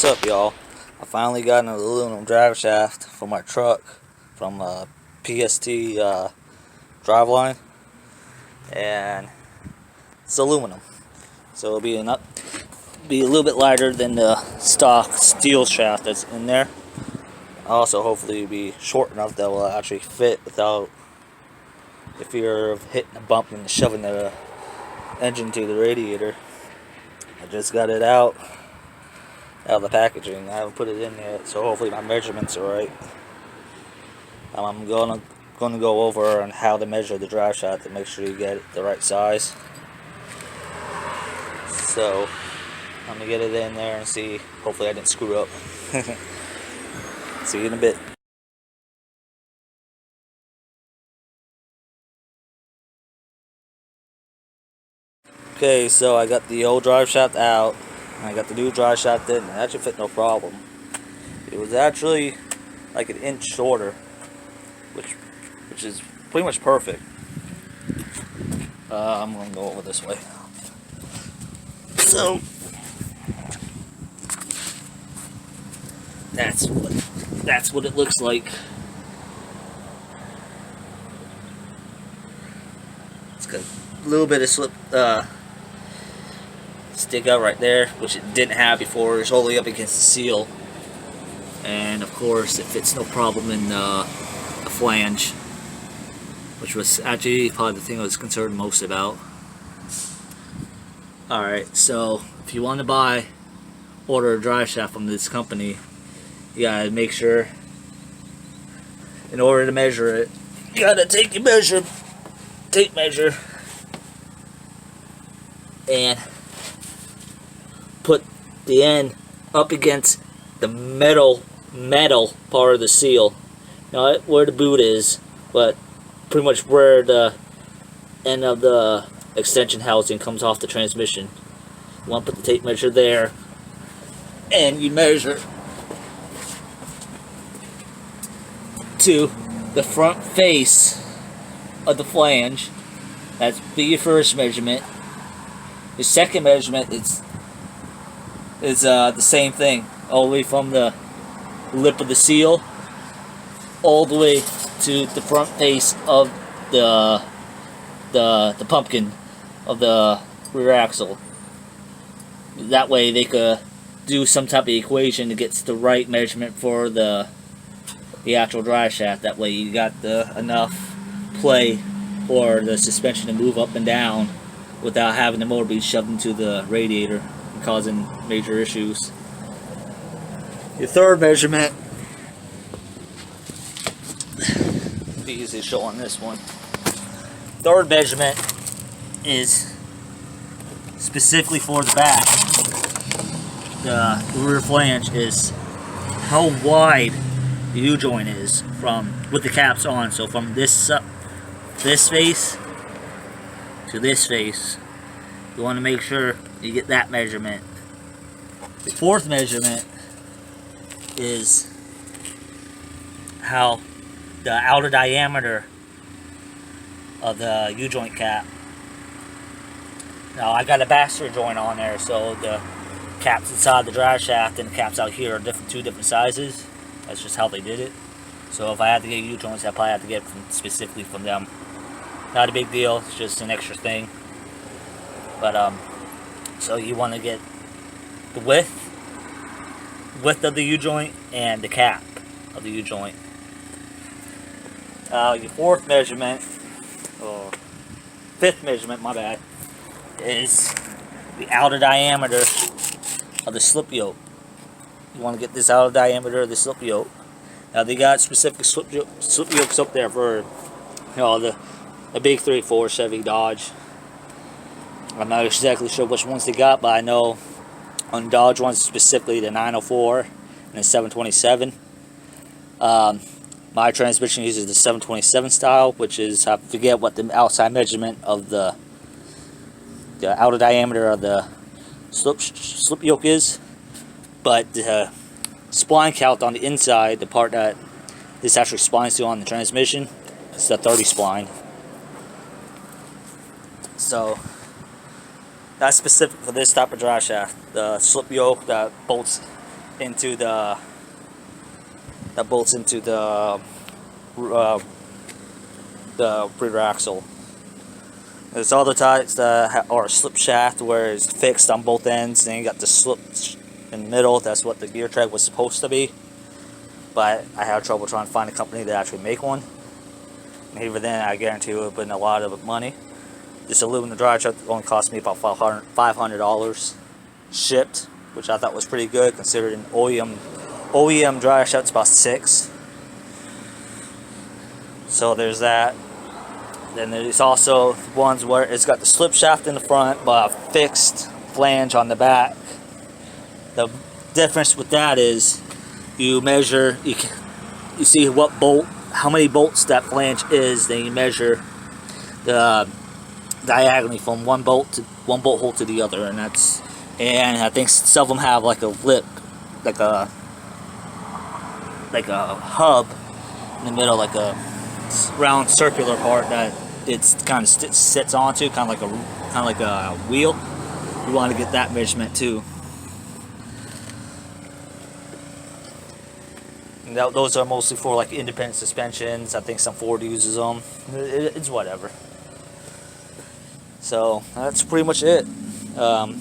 What's up, y'all? I finally got an aluminum drive shaft for my truck from PST driveline, and it's aluminum, so it'll be a little bit lighter than the stock steel shaft that's in there. Also, hopefully, it'll be short enough that will actually fit without the fear of hitting a bump and shoving the engine to the radiator. I just got it out of the packaging. I haven't put it in yet, so hopefully my measurements are right. I'm gonna go over on how to measure the drive shaft to make sure you get it the right size. So I'm gonna get it in there and see. Hopefully I didn't screw up. See you in a bit. Okay, so I got the old drive shaft out, and I got the new drive shaft in, and that should fit no problem. It was actually like an inch shorter, which is pretty much perfect. I'm gonna go over this way. So that's what it looks like. It's got a little bit of stick out right there, which it didn't have before. It's only up against the seal, and of course it fits no problem in the flange, which was actually probably the thing I was concerned most about. Alright, so if you want to order a drive shaft from this company, you gotta make sure, in order to measure it, you gotta take your tape measure, and put the end up against the metal part of the seal. Not where the boot is, but pretty much where the end of the extension housing comes off the transmission. You want to put the tape measure there, and you measure to the front face of the flange. That's be your first measurement. The second measurement is the same thing, all the way from the lip of the seal all the way to the front face of the pumpkin of the rear axle. That way they could do some type of equation to get the right measurement for the actual drive shaft. That way you got enough play for the suspension to move up and down without having the motor be shoved into the radiator and causing major issues. Your third measurement, be easy to show on this one. Third measurement is specifically for the back. The rear flange is how wide the U-joint is with the caps on. So from this face to this face, you want to make sure you get that measurement. The fourth measurement is how the outer diameter of the U-joint cap. Now I got a bachelor joint on there, so the caps inside the drive shaft and the caps out here are two different sizes. That's just how they did it. So if I had to get U-joints, I probably have to get it specifically from them. Not a big deal, it's just an extra thing. But so you want to get the width of the U-joint and the cap of the U-joint. Your fourth measurement, or fifth measurement, my bad, is the outer diameter of the slip yoke. You want to get this outer diameter of the slip yoke. Now they got specific slip yokes up there for the big 3.4 Chevy Dodge. I'm not exactly sure which ones they got, but I know on Dodge ones specifically the 904 and the 727. My transmission uses the 727 style, which is, I forget what the outside measurement of the outer diameter of the slip yoke is, but the spline count on the inside, the part that this actually splines to on the transmission, is the 30 spline. So that's specific for this type of drive shaft. The slip yoke that bolts into the that bolts into the rear axle. There's other types that are slip shaft where it's fixed on both ends, and you got the slip in the middle. That's what the gear track was supposed to be, but I had trouble trying to find a company that actually make one. And even then, I guarantee it would have been a lot of money. This aluminum drive shaft only cost me about $500 shipped, which I thought was pretty good considering OEM drive shaft's about $6. So there's that. Then there's also ones where it's got the slip shaft in the front but a fixed flange on the back. The difference with that is you measure, you see what bolt, how many bolts that flange is, then you measure the diagonally from one bolt hole to the other, and I think some of them have like a lip, like a hub in the middle, like a round circular part that it's kind of sits onto, kind of like a wheel. You want to get that measurement too. And those are mostly for like independent suspensions. I think some Ford uses them. It's whatever. So that's pretty much it. Gonna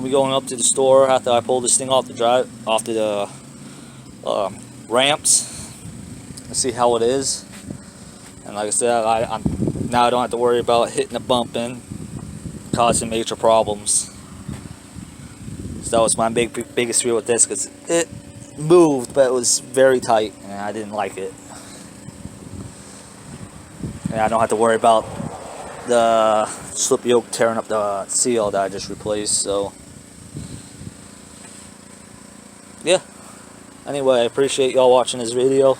be going up to the store after I pull this thing off the ramps and see how it is. And like I said, now I don't have to worry about hitting a bump and causing major problems. So that was my biggest fear with this, because it moved, but it was very tight, and I didn't like it. And I don't have to worry about the slip yoke tearing up the seal that I just replaced. So yeah. Anyway, I appreciate y'all watching this video.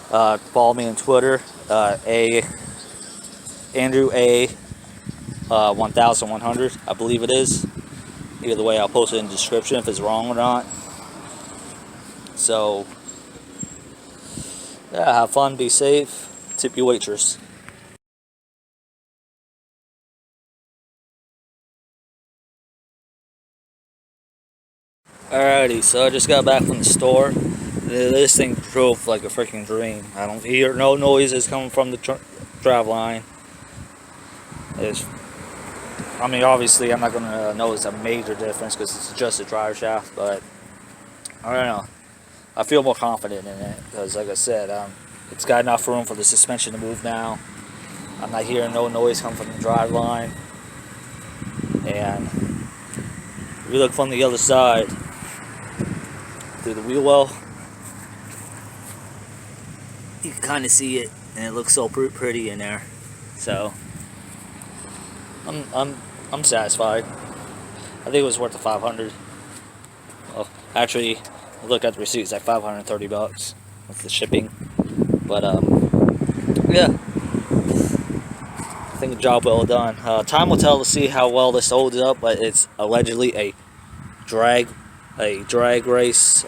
Follow me on Twitter, Andrew A 1100, I believe it is. Either way, I'll post it in the description if it's wrong or not. So yeah, have fun, be safe, tip your waitress. Alrighty, so I just got back from the store. This thing drove like a freaking dream. I don't hear no noises coming from the drive line. I mean, obviously I'm not going to notice a major difference because it's just a drive shaft, but I don't know. I feel more confident in it because, like I said, it's got enough room for the suspension to move now. I'm not hearing no noise coming from the drive line. And if you look from the other side, through the wheel well, you can kind of see it, and it looks so pretty in there. So I'm satisfied. I think it was worth the 500. Well, actually, look at the receipt. It's like $530 with the shipping. But yeah, I think a job well done. Time will tell to see how well this holds up, but it's allegedly a drag race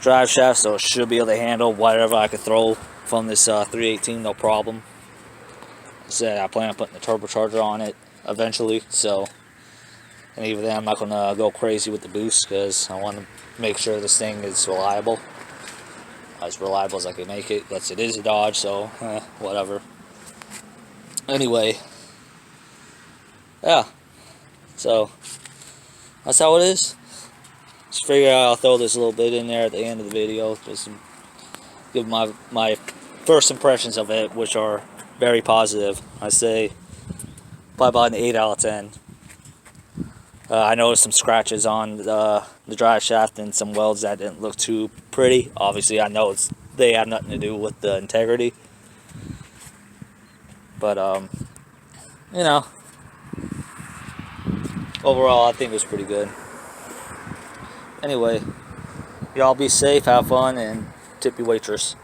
drive shaft, so it should be able to handle whatever I could throw from this 318, no problem. I plan on putting the turbocharger on it eventually, so, and even then I'm not going to go crazy with the boost because I want to make sure this thing is reliable as I can make it. But it is a Dodge, so whatever. Anyway, yeah, so that's how it is. Just figured I'll throw this a little bit in there at the end of the video, just to give my first impressions of it, which are very positive. I say probably about an 8 out of 10. I noticed some scratches on the drive shaft and some welds that didn't look too pretty. Obviously, I know they have nothing to do with the integrity, but you know, overall I think it was pretty good. Anyway, y'all be safe, have fun, and tip your waitress.